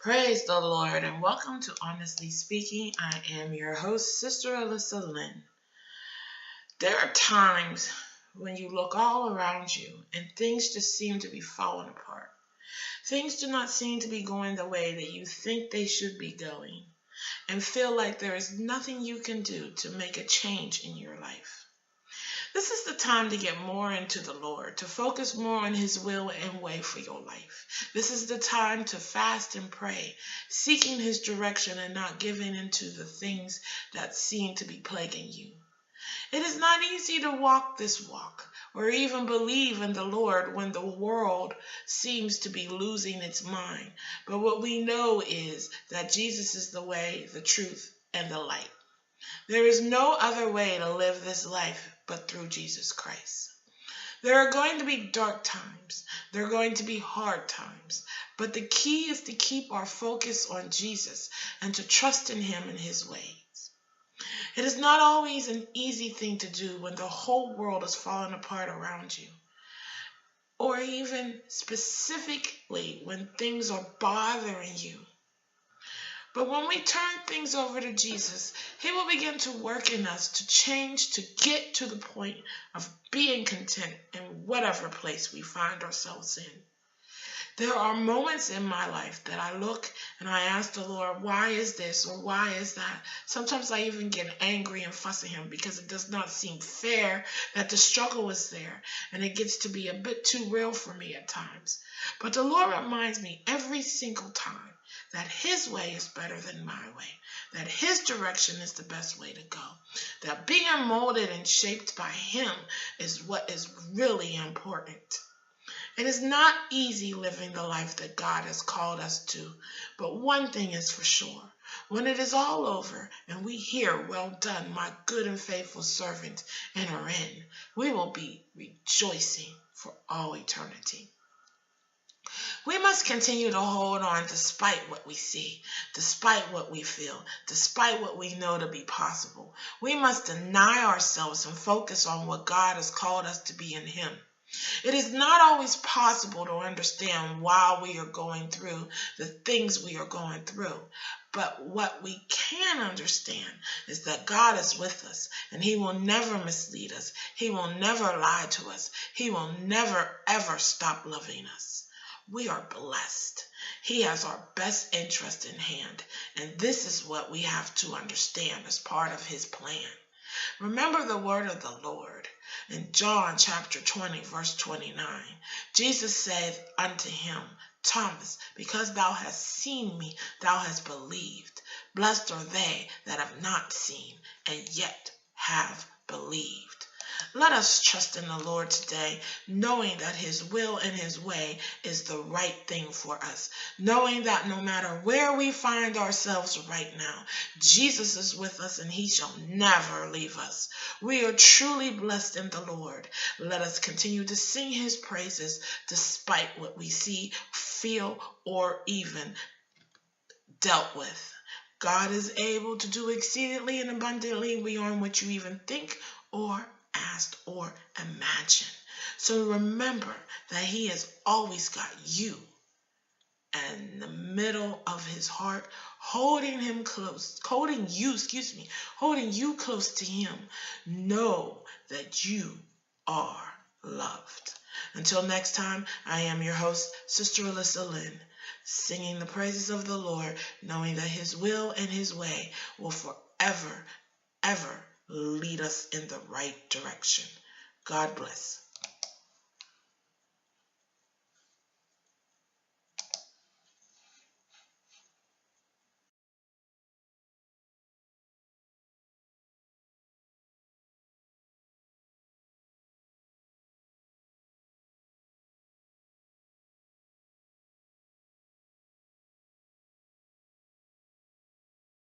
Praise the Lord and welcome to Honestly Speaking. I am your host, Sister Alyssa Lynn. There are times when you look all around you and things just seem to be falling apart. Things do not seem to be going the way that you think they should be going and feel like there is nothing you can do to make a change in your life. This is the time to get more into the Lord, to focus more on His will and way for your life. This is the time to fast and pray, seeking His direction and not giving into the things that seem to be plaguing you. It is not easy to walk this walk or even believe in the Lord when the world seems to be losing its mind. But what we know is that Jesus is the way, the truth, and the light. There is no other way to live this life but through Jesus Christ. There are going to be dark times. There are going to be hard times. But the key is to keep our focus on Jesus and to trust in Him and His ways. It is not always an easy thing to do when the whole world is falling apart around you, or even specifically when things are bothering you. But when we turn things over to Jesus, He will begin to work in us to change, to get to the point of being content in whatever place we find ourselves in. There are moments in my life that I look and I ask the Lord, why is this or why is that? Sometimes I even get angry and fuss at Him because it does not seem fair that the struggle is there and it gets to be a bit too real for me at times. But the Lord reminds me every single time that His way is better than my way, that His direction is the best way to go, that being molded and shaped by Him is what is really important. It is not easy living the life that God has called us to, but one thing is for sure. When it is all over and we hear, well done, my good and faithful servant, enter in, we will be rejoicing for all eternity. We must continue to hold on despite what we see, despite what we feel, despite what we know to be possible. We must deny ourselves and focus on what God has called us to be in Him. It is not always possible to understand why we are going through the things we are going through. But what we can understand is that God is with us and He will never mislead us. He will never lie to us. He will never, ever stop loving us. We are blessed. He has our best interest in hand, and this is what we have to understand as part of His plan. Remember the word of the Lord. In John chapter 20, verse 29, Jesus said unto him, Thomas, because thou hast seen me, thou hast believed. Blessed are they that have not seen, and yet have believed. Let us trust in the Lord today, knowing that His will and His way is the right thing for us. Knowing that no matter where we find ourselves right now, Jesus is with us and He shall never leave us. We are truly blessed in the Lord. Let us continue to sing His praises despite what we see, feel, or even dealt with. God is able to do exceedingly and abundantly beyond what you even think or asked or imagine. So remember that He has always got you in the middle of His heart, holding you close to Him. Know that you are loved. Until next time, I am your host, Sister Alyssa Lynn, singing the praises of the Lord, knowing that His will and His way will forever, ever lead us in the right direction. God bless.